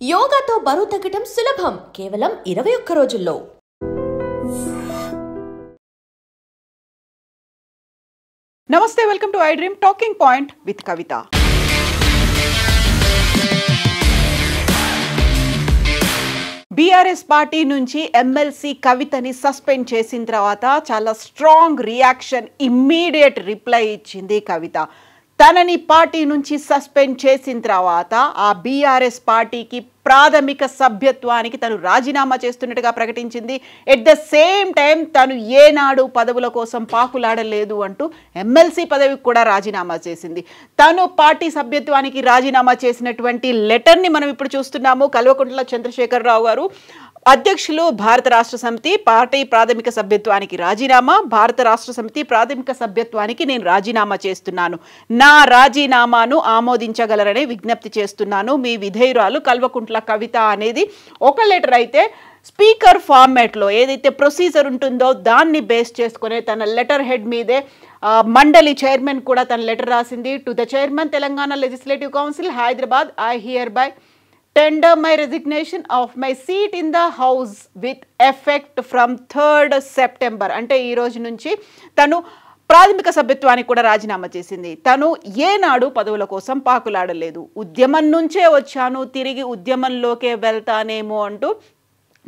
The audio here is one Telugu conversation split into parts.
యోగాతో బరువు తగ్గడం సులభం కేవలం 21 రోజుల్లో. నమస్తే, welcome to I dream talking point with Kavitha. BRS party నుంచి ఎమ్మెల్సీ కవితని సస్పెండ్ చేసిన తర్వాత చాలా స్ట్రాంగ్ రియాక్షన్, ఇమ్మీడియట్ రిప్లై ఇచ్చింది కవిత. తనని పార్టీ నుంచి సస్పెండ్ చేసిన తర్వాత ఆ బీఆర్ఎస్ పార్టీకి ప్రాథమిక సభ్యత్వానికి తను రాజీనామా చేస్తున్నట్టుగా ప్రకటించింది. ఎట్ ద సేమ్ టైం తను ఏనాడు పదవుల కోసం పాకులాడలేదు అంటూ ఎమ్మెల్సీ పదవికి కూడా రాజీనామా చేసింది. తను పార్టీ సభ్యత్వానికి రాజీనామా చేసినటువంటి లెటర్ని మనం ఇప్పుడు చూస్తున్నాము. కల్వకుంట్ల చంద్రశేఖరరావు గారు, అధ్యక్షులు, భారత రాష్ట్ర సమితి పార్టీ ప్రాథమిక సభ్యత్వానికి రాజీనామా, భారత రాష్ట్ర సమితి ప్రాథమిక సభ్యత్వానికి నేను రాజీనామా చేస్తున్నాను, నా రాజీనామాను ఆమోదించగలరని విజ్ఞప్తి చేస్తున్నాను, మీ విధేయురాలు కల్వకుంట్ల కవిత అనేది ఒక లెటర్. అయితే స్పీకర్ ఫార్మాట్లో ఏదైతే ప్రొసీజర్ ఉంటుందో దాన్ని బేస్ చేసుకునే తన లెటర్ హెడ్ మీదే మండలి చైర్మన్ కూడా తన లెటర్ రాసింది. To the chairman Telangana legislative council Hyderabad, I here by tender my resignation of my seat in the house with effect from 3rd September. అంటే ఈ రోజు నుంచి తను ప్రాథమిక సభ్యత్వానికి కూడా రాజీనామా చేసింది. తను ఏనాడు పదవుల కోసం పాకులాడలేదు, ఉద్యమం నుంచే వచ్చాను, తిరిగి ఉద్యమంలోకే వెళ్తానేమో అంటూ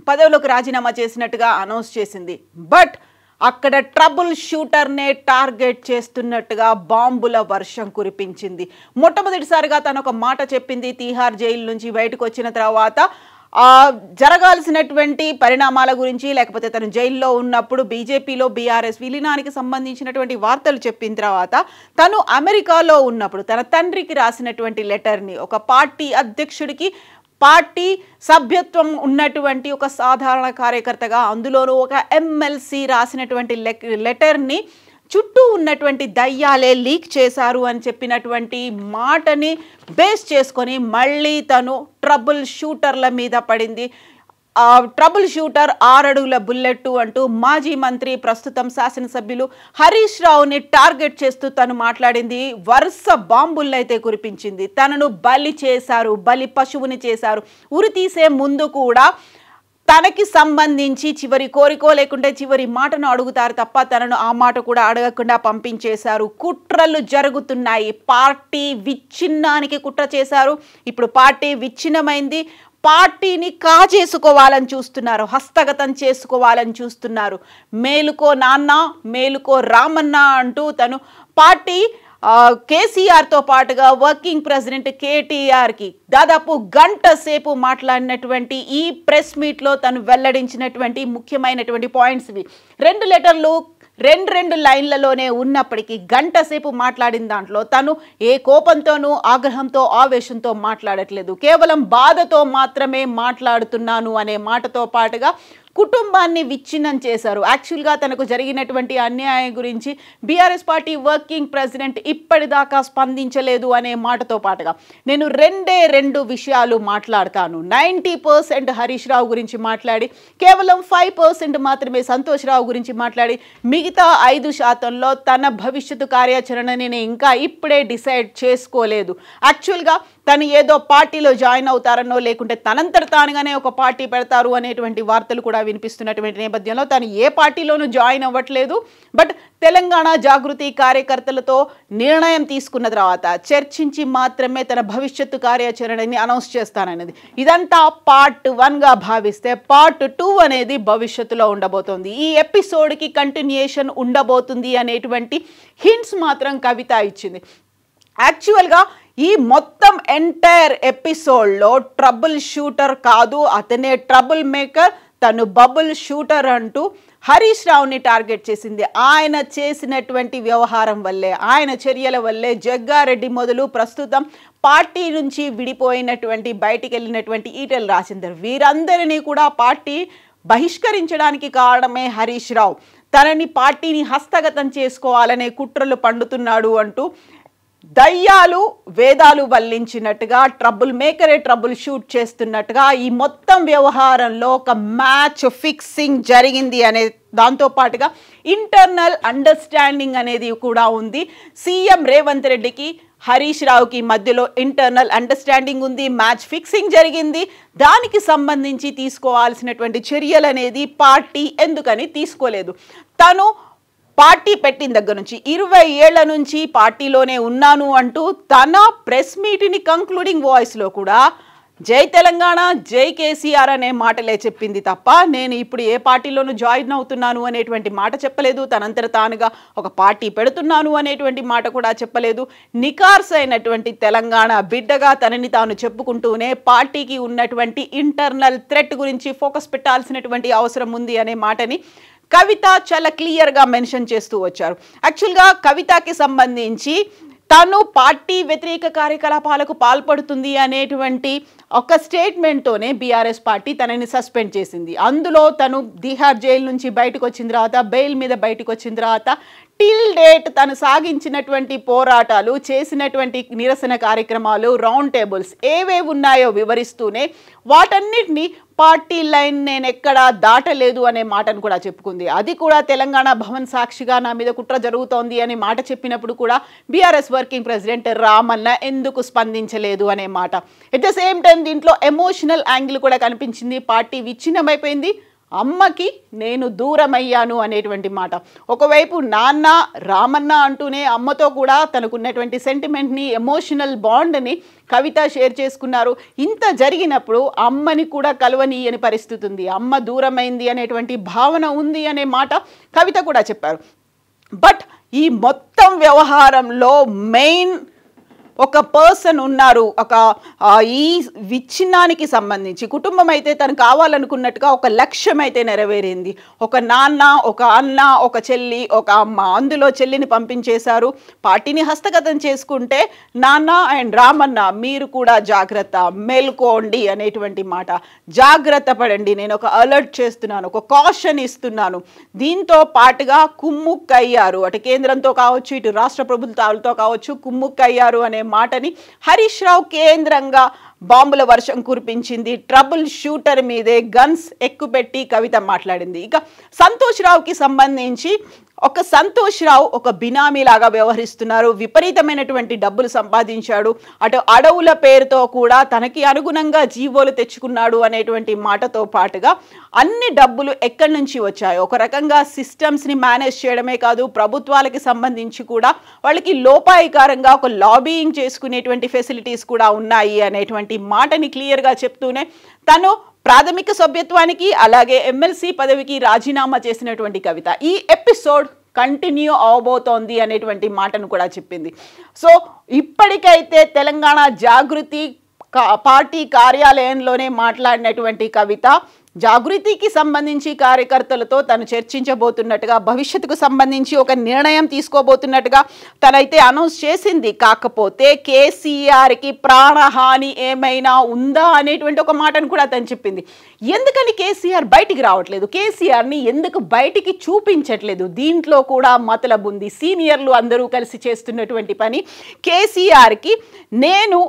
పదవులకు రాజీనామా చేసినట్టుగా అనౌన్స్ చేసింది. బట్ అక్కడ ట్రబుల్ షూటర్నే టార్గెట్ చేస్తున్నట్టుగా బాంబుల వర్షం కురిపించింది. మొట్టమొదటిసారిగా తను ఒక మాట చెప్పింది. తీహార్ జైలు నుంచి బయటకు వచ్చిన తర్వాత జరగాల్సినటువంటి పరిణామాల గురించి, లేకపోతే తను జైల్లో ఉన్నప్పుడు బీజేపీలో బీఆర్ఎస్ విలీనానికి సంబంధించినటువంటి వార్తలు చెప్పిన తర్వాత తను అమెరికాలో ఉన్నప్పుడు తన తండ్రికి రాసినటువంటి లెటర్ని ఒక పార్టీ అధ్యక్షుడికి, పార్టీ సభ్యత్వం ఉన్నటువంటి ఒక సాధారణ కార్యకర్తగా, అందులోనూ ఒక ఎమ్మెల్సీ రాసినటువంటి లెటర్ని చుట్టూ ఉన్నటువంటి దయ్యాలే లీక్ చేశారు అని చెప్పినటువంటి మాటని బేస్ చేసుకొని మళ్ళీ తను ట్రబుల్ షూటర్ల మీద పడింది. ట్రబుల్ షూటర్ 6 అడుగుల బుల్లెట్టు అంటూ మాజీ మంత్రి, ప్రస్తుతం శాసనసభ్యులు హరీష్ రావుని టార్గెట్ చేస్తూ తను మాట్లాడింది. వరుస బాంబులను అయితే కురిపించింది. తనను బలి చేశారు, బలి పశువుని చేశారు. ఉరి తీసే ముందు కూడా తనకి సంబంధించి చివరి కోరికో లేకుంటే చివరి మాటను అడుగుతారు తప్ప తనను ఆ మాట కూడా అడగకుండా పంపించేశారు. కుట్రలు జరుగుతున్నాయి. పార్టీ విచ్ఛిన్నానికి కుట్ర చేశారు. ఇప్పుడు పార్టీ విచ్ఛిన్నమైంది. పార్టీని కాజేసుకోవాలని చూస్తున్నారు, హస్తగతం చేసుకోవాలని చూస్తున్నారు. మేలుకో నాన్న, మేలుకో రామన్న అంటూ తను పార్టీ కేసీఆర్తో పాటుగా వర్కింగ్ ప్రెసిడెంట్ కేటీఆర్కి దాదాపు గంట సేపు మాట్లాడినటువంటి ఈ ప్రెస్ మీట్లో తను వెల్లడించినటువంటి ముఖ్యమైనటువంటి పాయింట్స్ ఇవి. 2 లెటర్లు 2 లైన్లలోనే ఉన్నప్పటికీ గంట సేపు మాట్లాడిన దాంట్లో తను ఏ కోపంతోనూ, ఆగ్రహంతో, ఆవేశంతో మాట్లాడట్లేదు. కేవలం బాధతో మాత్రమే మాట్లాడుతున్నాను అనే మాటతో పాటుగా కుటుంబాన్ని విచ్ఛిన్నం చేశారు. యాక్చువల్గా తనకు జరిగినటువంటి అన్యాయం గురించి బీఆర్ఎస్ పార్టీ వర్కింగ్ ప్రెసిడెంట్ ఇప్పటిదాకా స్పందించలేదు అనే మాటతో పాటుగా నేను 2 విషయాలు మాట్లాడతాను. 90% హరీష్ రావు గురించి మాట్లాడి, కేవలం 5% మాత్రమే సంతోష్ రావు గురించి మాట్లాడి, మిగతా 5%లో తన భవిష్యత్తు కార్యాచరణని నేను ఇంకా ఇప్పుడే డిసైడ్ చేసుకోలేదు. యాక్చువల్గా తను ఏదో పార్టీలో జాయిన్ అవుతారనో లేకుంటే తనంతట తానుగానే ఒక పార్టీ పెడతారు అనేటువంటి వార్తలు కూడా వినిపిస్తున్నటువంటి నేపథ్యంలో తను ఏ పార్టీలోనూ జాయిన్ అవ్వట్లేదు. బట్ తెలంగాణ జాగృతి కార్యకర్తలతో నిర్ణయం తీసుకున్న తర్వాత చర్చించి మాత్రమే తన భవిష్యత్తు కార్యాచరణని అనౌన్స్ చేస్తానన్నది. ఇదంతా పార్ట్ 1గా భావిస్తే పార్ట్ 2 అనేది భవిష్యత్తులో ఉండబోతోంది. ఈ ఎపిసోడ్కి కంటిన్యూయేషన్ ఉండబోతుంది అనేటువంటి హింట్స్ మాత్రం కవిత ఇచ్చింది. యాక్చువల్గా ఈ మొత్తం ఎంటైర్ ఎపిసోడ్లో ట్రబుల్ షూటర్ కాదు, అతనే ట్రబుల్ మేకర్, తను బబుల్ షూటర్ అంటూ హరీష్ రావుని టార్గెట్ చేసింది. ఆయన చేసినటువంటి వ్యవహారం వల్లే, ఆయన చర్యల వల్లే జగ్గారెడ్డి మొదలు ప్రస్తుతం పార్టీ నుంచి విడిపోయినటువంటి, బయటికి వెళ్ళినటువంటి ఈటెల రాజేందర్, వీరందరినీ కూడా పార్టీ బహిష్కరించడానికి కారణమే హరీష్ రావు. తనని పార్టీని హస్తగతం చేసుకోవాలనే కుట్రలు పండుతున్నాడు అంటూ దయ్యాలు వేదాలు వల్లించినట్టుగా, ట్రబుల్ మేకరే ట్రబుల్ షూట్ చేస్తున్నట్టుగా ఈ మొత్తం వ్యవహారంలో ఒక మ్యాచ్ ఫిక్సింగ్ జరిగింది అనే దాంతో పాటుగా ఇంటర్నల్ అండర్స్టాండింగ్ అనేది కూడా ఉంది. సీఎం రేవంత్ రెడ్డికి హరీష్ రావుకి మధ్యలో ఇంటర్నల్ అండర్స్టాండింగ్ ఉంది, మ్యాచ్ ఫిక్సింగ్ జరిగింది. దానికి సంబంధించి తీసుకోవాల్సినటువంటి చర్యలు అనేది పార్టీ ఎందుకని తీసుకోలేదు? తను పార్టీ పెట్టిన దగ్గర నుంచి 20 ఏళ్ల నుంచి పార్టీలోనే ఉన్నాను అంటూ తన ప్రెస్ మీట్ని కంక్లూడింగ్ వాయిస్లో కూడా జై తెలంగాణ, జై కేసీఆర్ అనే మాటలే చెప్పింది తప్ప నేను ఇప్పుడు ఏ పార్టీలోనూ జాయిన్ అవుతున్నాను అనేటువంటి మాట చెప్పలేదు. తనంతట తానుగా ఒక పార్టీ పెడుతున్నాను అనేటువంటి మాట కూడా చెప్పలేదు. నికార్స్ అయినటువంటి తెలంగాణ బిడ్డగా తనని తాను చెప్పుకుంటూనే పార్టీకి ఉన్నటువంటి ఇంటర్నల్ థ్రెట్ గురించి ఫోకస్ పెట్టాల్సినటువంటి అవసరం ఉంది అనే మాటని కవిత చాలా క్లియర్గా మెన్షన్ చేస్తూ వచ్చారు. యాక్చువల్గా కవితకి సంబంధించి తను పార్టీ వ్యతిరేక కార్యకలాపాలకు పాల్పడుతుంది అనేటువంటి ఒక స్టేట్మెంట్తోనే బీఆర్ఎస్ పార్టీ తనని సస్పెండ్ చేసింది. అందులో తను తిహార్ జైలు నుంచి బయటకు వచ్చిన తర్వాత, బెయిల్ మీద బయటకు వచ్చిన తర్వాత టిల్ డేట్ తను సాగించినటువంటి పోరాటాలు, చేసినటువంటి నిరసన కార్యక్రమాలు, రౌండ్ టేబుల్స్ ఏవేవి ఉన్నాయో వివరిస్తూనే వాటన్నిటిని పార్టీ లైన్ నేను ఎక్కడా దాటలేదు అనే మాటను కూడా చెప్పుకుంది. అది కూడా తెలంగాణ భవన్ సాక్షిగా నా మీద కుట్ర జరుగుతోంది అనే మాట చెప్పినప్పుడు కూడా బీఆర్ఎస్ వర్కింగ్ ప్రెసిడెంట్ రామన్న ఎందుకు స్పందించలేదు అనే మాట. ఎట్ ద సేమ్ టైం దీంట్లో ఎమోషనల్ యాంగిల్ కూడా కనిపించింది. పార్టీ విచ్ఛిన్నమైపోయింది, అమ్మకి నేను దూరమయ్యాను అనేటువంటి మాట. ఒకవైపు నాన్న రామన్న అంటూనే అమ్మతో కూడా తనకున్నటువంటి సెంటిమెంట్ని, ఎమోషనల్ బాండ్ని కవిత షేర్ చేసుకున్నారు. ఇంత జరిగినప్పుడు అమ్మని కూడా కలవనీయని పరిస్థితి ఉంది, అమ్మ దూరమైంది అనేటువంటి భావన ఉంది అనే మాట కవిత కూడా చెప్పారు. బట్ ఈ మొత్తం వ్యవహారంలో మెయిన్ ఒక పర్సన్ ఉన్నారు. ఈ విచ్ఛిన్నానికి సంబంధించి కుటుంబం అయితే తను కావాలనుకున్నట్టుగా ఒక లక్ష్యం అయితే నెరవేరింది. ఒక నాన్న, ఒక అన్న, ఒక చెల్లి, ఒక అమ్మ. అందులో చెల్లిని పంపించేశారు. పార్టీని హస్తగతం చేసుకుంటే నాన్న అండ్ రామన్న మీరు కూడా జాగ్రత్త, మేల్కోండి అనేటువంటి మాట. జాగ్రత్త పడండి, నేను ఒక అలర్ట్ చేస్తున్నాను, ఒక కాషన్ ఇస్తున్నాను. దీంతో పాటుగా కుమ్ముక్కయ్యారు. అటు కేంద్రంతో కావచ్చు, ఇటు రాష్ట్ర ప్రభుత్వాలతో కావచ్చు కుమ్ముక్కయ్యారు అనే మాటని హరీష్ రావు కేంద్రంగా బాంబుల వర్షం కురిపించింది. ట్రబుల్ షూటర్ మీదే గన్స్ ఎక్కుపెట్టి కవిత మాట్లాడింది. ఇక సంతోష్ రావుకి సంబంధించి సంతోష్ రావు ఒక బినామీ లాగా వ్యవహరిస్తున్నారు. విపరీతమైనటువంటి డబ్బులు సంపాదించాడు, అటు అడవుల పేరుతో కూడా తనకి అనుగుణంగా జీవోలు తెచ్చుకున్నాడు అనేటువంటి మాటతో పాటుగా అన్ని డబ్బులు ఎక్కడి నుంచి వచ్చాయో ఒక రకంగా సిస్టమ్స్ని మేనేజ్ చేయడమే కాదు, ప్రభుత్వాలకి సంబంధించి కూడా వాళ్ళకి లోపాయికారంగా ఒక లాబీయింగ్ చేసుకునేటువంటి ఫెసిలిటీస్ కూడా ఉన్నాయి అనేటువంటి మాటని క్లియర్గా చెప్తూనే తను ప్రాథమిక సభ్యత్వానికి అలాగే ఎమ్మెల్సీ పదవికి రాజీనామా చేసినటువంటి కవిత ఈ ఎపిసోడ్ కంటిన్యూ అవబోతోంది అనేటువంటి మాటను కూడా చెప్పింది. సో ఇప్పటికైతే తెలంగాణ జాగృతి పార్టీ కార్యాలయంలోనే మాట్లాడినటువంటి కవిత జాగృతికి సంబంధించి కార్యకర్తలతో తను చర్చించబోతున్నట్టుగా, భవిష్యత్తుకు సంబంధించి ఒక నిర్ణయం తీసుకోబోతున్నట్టుగా తనైతే అనౌన్స్ చేసింది. కాకపోతే కేసీఆర్కి ప్రాణహాని ఏమైనా ఉందా అనేటువంటి ఒక మాటను కూడా తను చెప్పింది. ఎందుకని కేసీఆర్ బయటికి రావట్లేదు, కేసీఆర్ని ఎందుకు బయటికి చూపించట్లేదు? దీంట్లో కూడా మతలబు ఉంది. సీనియర్లు అందరూ కలిసి చేస్తున్నటువంటి పని. కేసీఆర్కి నేను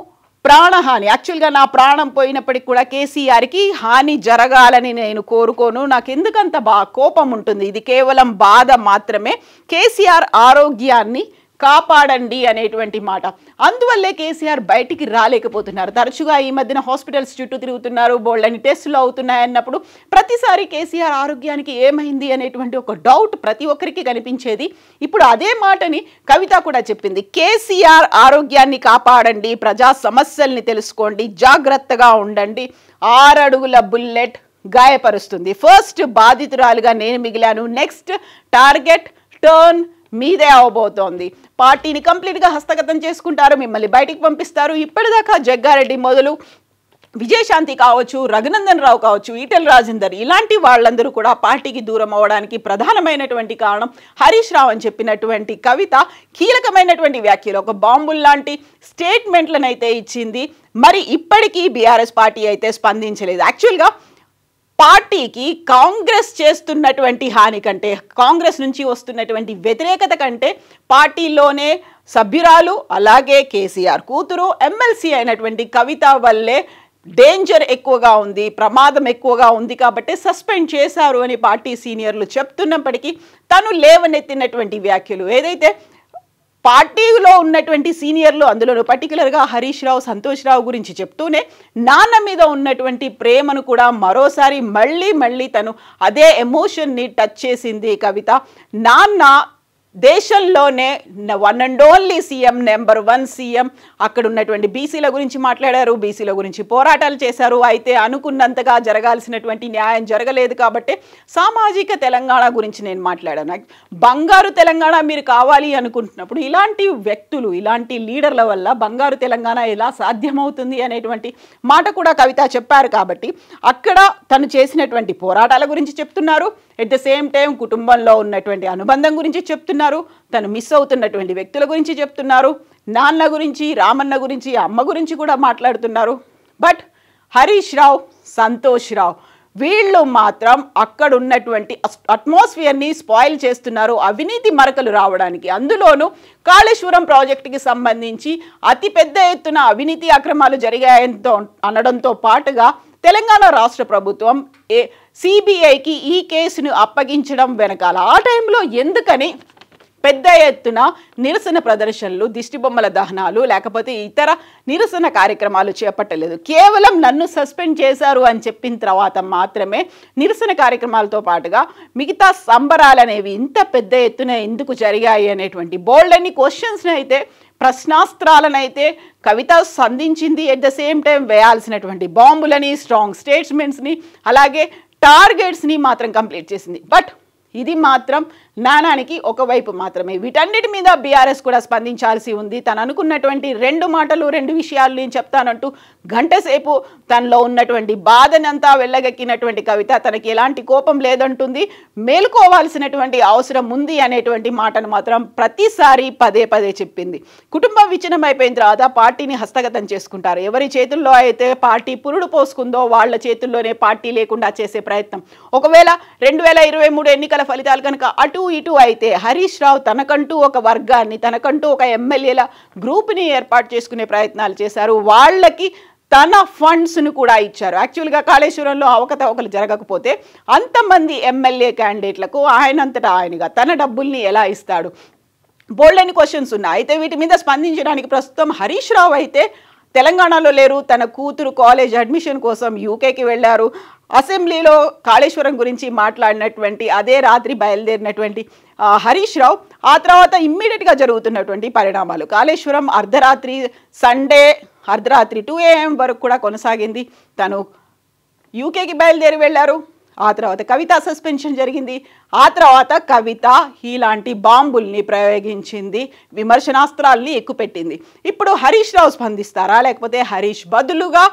ప్రాణహాని, యాక్చువల్గా నా ప్రాణం పోయినప్పటికి కూడా కేసీఆర్కి హాని జరగాలని నేను కోరుకోను, నాకు ఎందుకంత కోపం ఉంటుంది, ఇది కేవలం బాధ మాత్రమే, కేసీఆర్ ఆరోగ్యాన్ని కాపాడండి అనేటువంటి మాట. అందువల్లే కేసీఆర్ బయటికి రాలేకపోతున్నారు. తరచుగా ఈ మధ్యన హాస్పిటల్స్ చుట్టూ తిరుగుతున్నారు, బోల్డని టెస్టులు అవుతున్నాయన్నప్పుడు ప్రతిసారి కేసీఆర్ ఆరోగ్యానికి ఏమైంది అనేటువంటి ఒక డౌట్ ప్రతి ఒక్కరికి కనిపించేది. ఇప్పుడు అదే మాటని కవిత కూడా చెప్పింది. కేసీఆర్ ఆరోగ్యాన్ని కాపాడండి, ప్రజా సమస్యల్ని తెలుసుకోండి, జాగ్రత్తగా ఉండండి. 6 అడుగుల బుల్లెట్ గాయపరుస్తుంది. ఫస్ట్ బాధితురాలుగా నేను మిగిలాను, నెక్స్ట్ టార్గెట్ టర్న్ మీదే అవబోతోంది. పార్టీని కంప్లీట్గా హస్తగతం చేసుకుంటారు, మిమ్మల్ని బయటికి పంపిస్తారు. ఇప్పటిదాకా జగ్గారెడ్డి మొదలు విజయశాంతి కావచ్చు, రఘునందన్ రావు కావచ్చు, ఈటెల రాజేందర్ ఇలాంటి వాళ్ళందరూ కూడా పార్టీకి దూరం అవ్వడానికి ప్రధానమైనటువంటి కారణం హరీష్ రావు అని చెప్పినటువంటి కవిత కీలకమైనటువంటి వ్యాఖ్యలు, ఒక బాంబుల్ లాంటి స్టేట్మెంట్లను అయితే ఇచ్చింది. మరి ఇప్పటికీ బీఆర్ఎస్ పార్టీ అయితే స్పందించలేదు. యాక్చువల్గా పార్టీకి కాంగ్రెస్ చేస్తున్నటువంటి హాని కంటే, కాంగ్రెస్ నుంచి వస్తున్నటువంటి వ్యతిరేకత కంటే పార్టీలోనే సభ్యురాలు అలాగే కేసీఆర్ కూతురు ఎమ్మెల్సీ అయినటువంటి కవిత వల్లే డేంజర్ ఎక్కువగా ఉంది, ప్రమాదం ఎక్కువగా ఉంది కాబట్టి సస్పెండ్ చేశారు అని పార్టీ సీనియర్లు చెప్తున్నప్పటికీ తను లేవనెత్తినటువంటి వ్యాఖ్యలు ఏదైతే పార్టీలో ఉన్నటువంటి సీనియర్లు, అందులో పర్టికులర్గా హరీష్ రావు, సంతోష్ రావు గురించి చెప్తూనే నాన్న మీద ఉన్నటువంటి ప్రేమను కూడా మరోసారి మళ్ళీ తను అదే ఎమోషన్ని టచ్ చేసింది కవిత. నాన్న దేశంలోనే one and only CM, number 1 CM. అక్కడ ఉన్నటువంటి బీసీల గురించి మాట్లాడారు, బీసీల గురించి పోరాటాలు చేశారు. అయితే అనుకున్నంతగా జరగాల్సినటువంటి న్యాయం జరగలేదు కాబట్టి సామాజిక తెలంగాణ గురించి నేను మాట్లాడాను. బంగారు తెలంగాణ మీరు కావాలి అనుకుంటున్నప్పుడు ఇలాంటి వ్యక్తులు, ఇలాంటి లీడర్ల వల్ల బంగారు తెలంగాణ ఎలా సాధ్యమవుతుంది అనేటువంటి మాట కూడా కవిత చెప్పారు. కాబట్టి అక్కడ తను చేసినటువంటి పోరాటాల గురించి చెప్తున్నారు. ఎట్ ద సేమ్ టైం కుటుంబంలో ఉన్నటువంటి అనుబంధం గురించి చెప్తున్నారు, తను మిస్ అవుతున్నటువంటి వ్యక్తుల గురించి చెప్తున్నారు, నాన్న గురించి, రామన్న గురించి, అమ్మ గురించి కూడా మాట్లాడుతున్నారు. బట్ హరీష్ రావు, సంతోష్ రావు వీళ్ళు మాత్రం అక్కడ ఉన్నటువంటి అట్మాస్ఫియర్ని స్పాయిల్ చేస్తున్నారు అవినీతి మరకలు రావడానికి. అందులోనూ కాళేశ్వరం ప్రాజెక్టుకి సంబంధించి అతి పెద్ద ఎత్తున అవినీతి అక్రమాలు జరిగాయంతో అనడంతో పాటుగా తెలంగాణ రాష్ట్ర ప్రభుత్వం సిబిఐకి ఈ కేసును అప్పగించడం వెనకాల ఆ టైంలో ఎందుకని పెద్ద ఎత్తున నిరసన ప్రదర్శనలు, దిష్టిబొమ్మల దహనాలు, లేకపోతే ఇతర నిరసన కార్యక్రమాలు చేపట్టలేదు? కేవలం నన్ను సస్పెండ్ చేశారు అని చెప్పిన తర్వాత మాత్రమే నిరసన కార్యక్రమాలతో పాటుగా మిగతా సంబరాలు అనేవి ఇంత పెద్ద ఎత్తున ఎందుకు జరిగాయి అనేటువంటి బోల్డ్ అన్ని క్వశ్చన్స్ని అయితే, ప్రశ్నాస్త్రాలనైతే కవిత సంధించింది. ఎట్ ద సేమ్ టైం వేయాల్సినటువంటి బాంబులని, స్ట్రాంగ్ స్టేట్మెంట్స్ని, అలాగే టార్గెట్స్ని మాత్రం కంప్లీట్ చేసింది. బట్ ఇది మాత్రం నానానికి ఒకవైపు మాత్రమే. వీటన్నిటి మీద బీఆర్ఎస్ కూడా స్పందించాల్సి ఉంది. తను అనుకున్నటువంటి 2 మాటలు, 2 విషయాలు నేను చెప్తానంటూ గంట సేపు తనలో ఉన్నటువంటి బాధనంతా వెళ్ళగక్కినటువంటి కవిత తనకి ఎలాంటి కోపం లేదంటుంది, మేలుకోవాల్సినటువంటి అవసరం ఉంది అనేటువంటి మాటను మాత్రం ప్రతిసారి పదే చెప్పింది. కుటుంబం విచ్ఛిన్నం అయిపోయిన తర్వాత పార్టీని హస్తగతం చేసుకుంటారు. ఎవరి చేతుల్లో అయితే పార్టీ పురుడు పోసుకుందో వాళ్ళ చేతుల్లోనే పార్టీ లేకుండా చేసే ప్రయత్నం. ఒకవేళ 2023 ఎన్నికల ఫలితాలు కనుక అటు ఇటు అయితే హరీష్ రావు తనకంటూ ఒక వర్గాన్ని, తనకంటూ ఒక ఎమ్మెల్యేల గ్రూప్ని ఏర్పాటు చేసుకునే ప్రయత్నాలు చేశారు. వాళ్ళకి తన ఫండ్స్ను కూడా ఇచ్చారు. యాక్చువల్గా కాళేశ్వరంలో అవకతవకలు జరగకపోతే అంతమంది ఎమ్మెల్యే క్యాండిడేట్లకు ఆయనంతటా ఆయనగా తన డబ్బుల్ని ఎలా ఇస్తాడు? బోల్డెన్ క్వశ్చన్స్ ఉన్నాయి. అయితే వీటి మీద స్పందించడానికి ప్రస్తుతం హరీష్ రావు అయితే తెలంగాణలో లేరు. తన కూతురు కాలేజ్ అడ్మిషన్ కోసం యూకేకి వెళ్ళారు. అసెంబ్లీలో కాళేశ్వరం గురించి మాట్లాడినటువంటి అదే రాత్రి బయలుదేరినటువంటి హరీష్ రావు ఆ తర్వాత ఇమ్మీడియట్గా జరుగుతున్నటువంటి పరిణామాలు, కాళేశ్వరం అర్ధరాత్రి, సండే అర్ధరాత్రి 2 AM వరకు కూడా కొనసాగింది. తను యూకేకి బయలుదేరి వెళ్ళారు. ఆ తర్వాత కవిత సస్పెన్షన్ జరిగింది. ఆ తర్వాత కవిత ఇలాంటి బాంబుల్ని ప్రయోగించింది, విమర్శనాస్త్రాల్ని ఎక్కుపెట్టింది. ఇప్పుడు హరీష్ రావు స్పందిస్తారా, లేకపోతే హరీష్ బదులుగా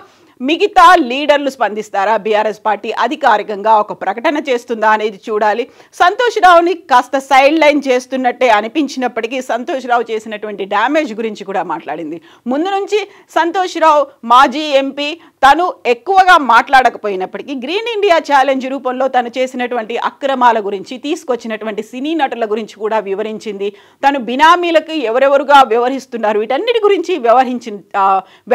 మిగతా లీడర్లు స్పందిస్తారా? బీఆర్ఎస్ పార్టీ అధికారికంగా ఒక ప్రకటన చేస్తుందా అనేది చూడాలి. సంతోష్ రావుని కాస్త సైడ్ లైన్ చేస్తున్నట్టే అనిపించినప్పటికీ సంతోష్ రావు చేసినటువంటి డ్యామేజ్ గురించి కూడా మాట్లాడింది. ముందు నుంచి సంతోష్ రావు మాజీ ఎంపీ, తను ఎక్కువగా మాట్లాడకపోయినప్పటికీ గ్రీన్ ఇండియా ఛాలెంజ్ రూపంలో తను చేసినటువంటి అక్రమాల గురించి, తీసుకొచ్చినటువంటి సినీ నటుల గురించి కూడా వివరించింది. తను బినామీలకు ఎవరెవరుగా వ్యవహరిస్తున్నారు వీటన్నిటి గురించి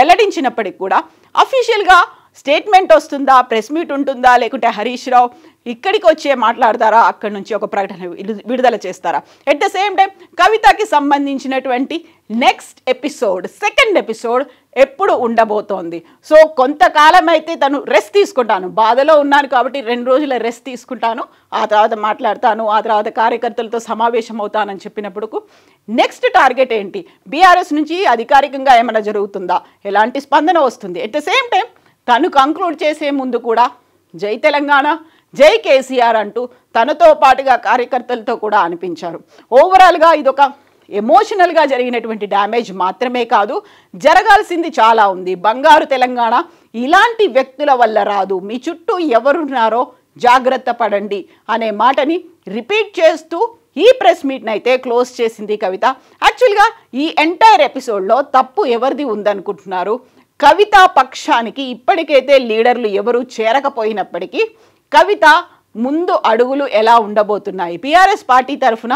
వెల్లడించినప్పటికి కూడా అఫీషియల్గా స్టేట్మెంట్ వస్తుందా, ప్రెస్ మీట్ ఉంటుందా, లేకుంటే హరీష్ రావు ఇక్కడికి వచ్చే మాట్లాడతారా, అక్కడి నుంచి ఒక ప్రకటన విడుదల చేస్తారా? ఎట్ ద సేమ్ టైం కవితకి సంబంధించినటువంటి నెక్స్ట్ ఎపిసోడ్, 2nd ఎపిసోడ్ ఎప్పుడు ఉండబోతోంది? సో కొంతకాలం అయితే తను రెస్ట్ తీసుకుంటాను, బాధలో ఉన్నాను కాబట్టి 2 రోజుల రెస్ట్ తీసుకుంటాను, ఆ తర్వాత మాట్లాడతాను, ఆ తర్వాత కార్యకర్తలతో సమావేశం అవుతానని చెప్పినప్పుడు నెక్స్ట్ టార్గెట్ ఏంటి? బీఆర్ఎస్ నుంచి అధికారికంగా ఏమైనా జరుగుతుందా, ఎలాంటి స్పందన వస్తుంది? ఎట్ ద సేమ్ టైం తను కంక్లూడ్ చేసే ముందు కూడా జై తెలంగాణ, జై కేసీఆర్ అంటూ తనతో పాటుగా కార్యకర్తలతో కూడా అనిపించారు. ఓవరాల్గా ఇదొక ఎమోషనల్గా జరిగినటువంటి డ్యామేజ్ మాత్రమే కాదు, జరగాల్సింది చాలా ఉంది. బంగారు తెలంగాణ ఇలాంటి వ్యక్తుల వల్ల రాదు, మీ చుట్టూ ఎవరున్నారో జాగ్రత్త పడండి అనే మాటని రిపీట్ చేస్తూ ఈ ప్రెస్ మీట్ని అయితే క్లోజ్ చేసింది కవిత. యాక్చువల్గా ఈ ఎంటైర్ ఎపిసోడ్లో తప్పు ఎవరిది ఉందనుకుంటున్నారు? కవిత పక్షానికి ఇప్పటికైతే లీడర్లు ఎవరు చేరకపోయినప్పటికీ కవిత ముందు అడుగులు ఎలా ఉండబోతున్నాయి, బీఆర్ఎస్ పార్టీ తరఫున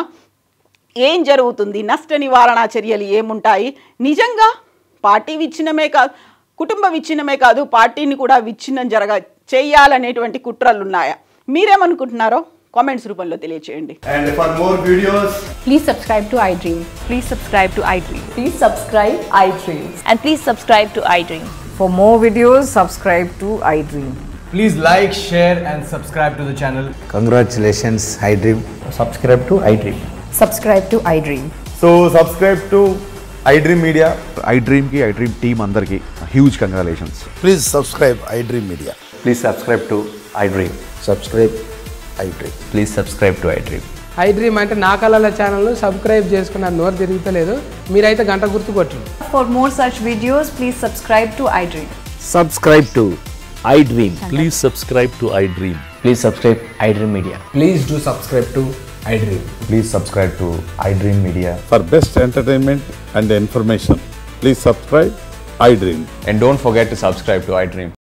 ఏం జరుగుతుంది, నష్ట నివారణ చర్యలు ఏముంటాయి, నిజంగా పార్టీ విచ్ఛిన్నమే కాదు, కుటుంబ విచ్ఛిన్నమే కాదు, పార్టీని కూడా విచ్ఛిన్నం చేయాలనేటువంటి కుట్రలు ఉన్నాయా? మీరేమనుకుంటున్నారో కామెంట్స్ రూపంలో తెలియజేయండి. And for more videos, Please subscribe to iDream. Please subscribe to iDream. Please subscribe iDreams. And please subscribe to iDream. For more videos, subscribe to iDream. Please like, share and subscribe to the channel. Congratulations, iDream. Subscribe to iDream. Subscribe to iDream. so subscribe to iDream Media. iDream ki iDream team andarki huge congratulations. Please subscribe iDream Media. Please subscribe to iDream. Subscribe iDream. Please subscribe to iDream. iDream అంటే నా కళల ఛానల్ను సబ్స్క్రైబ్ చేసుకున్న నోరు తిరుగుతలేదు, మీరైతే గంట గుర్తు కొట్టండి. For more such videos, please subscribe to iDream. Subscribe to iDream. Please subscribe to iDream. Please subscribe iDream Media. Please do subscribe to iDream. Please subscribe to iDream Media. For best entertainment and information, please subscribe iDream. And don't forget to subscribe to iDream.